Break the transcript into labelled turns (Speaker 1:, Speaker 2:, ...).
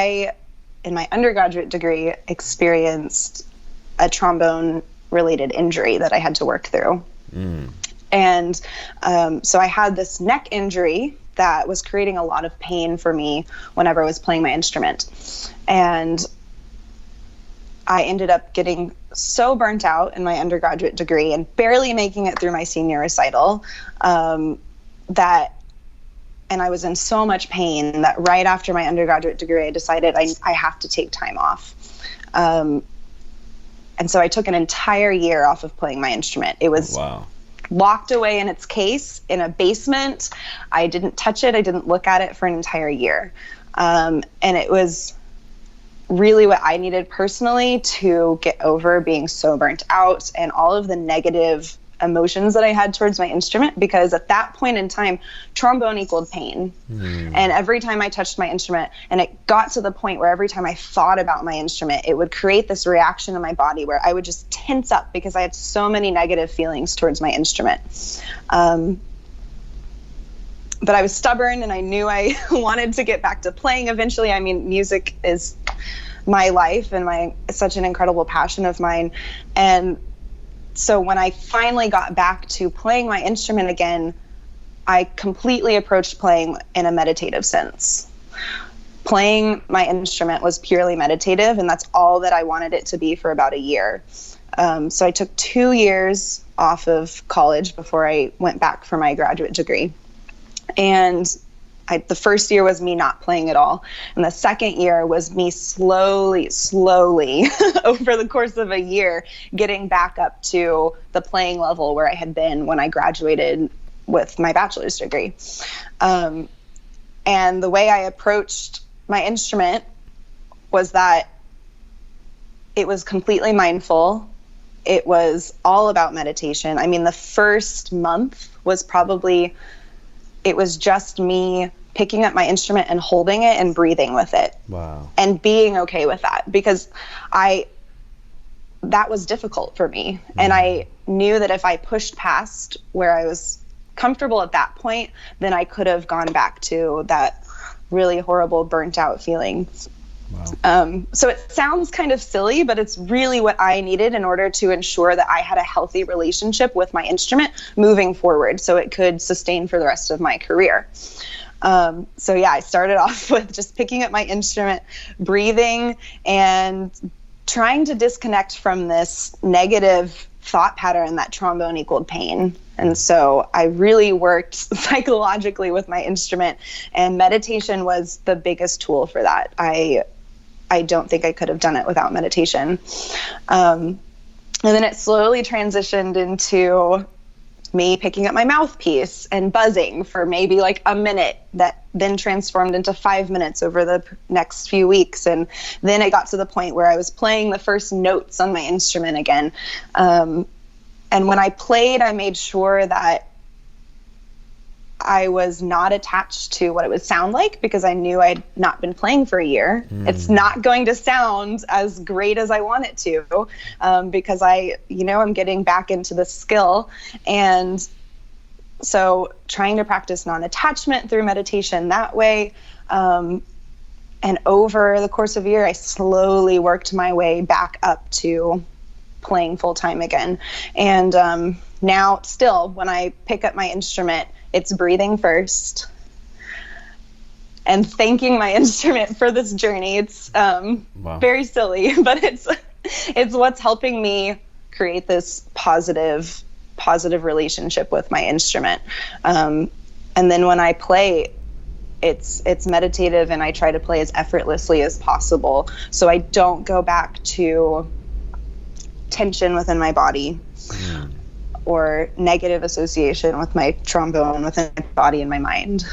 Speaker 1: I, in my undergraduate degree, experienced a trombone-related injury that I had to work through. And so I had this neck injury that was creating a lot of pain for me whenever I was playing my instrument. And I ended up getting so burnt out in my undergraduate degree and barely making it through my senior recital, and I was in so much pain that right after my undergraduate degree, I decided I have to take time off. And so I took an entire year off of playing my instrument. It was locked away in its case in a basement. I didn't touch it. I didn't look at it for an entire year. And it was really what I needed personally to get over being so burnt out and all of the negative emotions that I had towards my instrument, because at that point in time, trombone equaled pain. And every time I touched my instrument, and it got to the point where every time I thought about my instrument, it would create this reaction in my body where I would just tense up because I had so many negative feelings towards my instrument. But I was stubborn and I knew I wanted to get back to playing eventually. I mean, music is my life and such an incredible passion of mine. And so when I finally got back to playing my instrument again, I completely approached playing in a meditative sense. Playing my instrument was purely meditative, and that's all that I wanted it to be for about a year. So I took 2 years off of college before I went back for my graduate degree. And the first year was me not playing at all. And the second year was me slowly over the course of a year, getting back up to the playing level where I had been when I graduated with my bachelor's degree. And the way I approached my instrument was that it was completely mindful. It was all about meditation. I mean, the first month was it was just me picking up my instrument and holding it and breathing with it.
Speaker 2: Wow. And
Speaker 1: being okay with that, because that was difficult for me. And I knew that if I pushed past where I was comfortable at that point, then I could have gone back to that really horrible burnt out feeling.
Speaker 2: Wow.
Speaker 1: So it sounds kind of silly, but it's really what I needed in order to ensure that I had a healthy relationship with my instrument moving forward so it could sustain for the rest of my career. So yeah, I started off with just picking up my instrument, breathing, and trying to disconnect from this negative thought pattern that trombone equaled pain. And so I really worked psychologically with my instrument, and meditation was the biggest tool for that. I don't think I could have done it without meditation. And then it slowly transitioned into me picking up my mouthpiece and buzzing for maybe like a minute, that then transformed into 5 minutes over the next few weeks. And then it got to the point where I was playing the first notes on my instrument again. And when I played, I made sure that I was not attached to what it would sound like, because I knew I'd not been playing for a year. It's not going to sound as great as I want it to, because I'm getting back into the skill. And so trying to practice non-attachment through meditation that way. And over the course of a year, I slowly worked my way back up to playing full time again. And now still, when I pick up my instrument, it's breathing first and thanking my instrument for this journey. It's very silly, but it's what's helping me create this positive relationship with my instrument. And then when I play, it's meditative, and I try to play as effortlessly as possible, so I don't go back to tension within my body or negative association with my trombone within my body and my mind.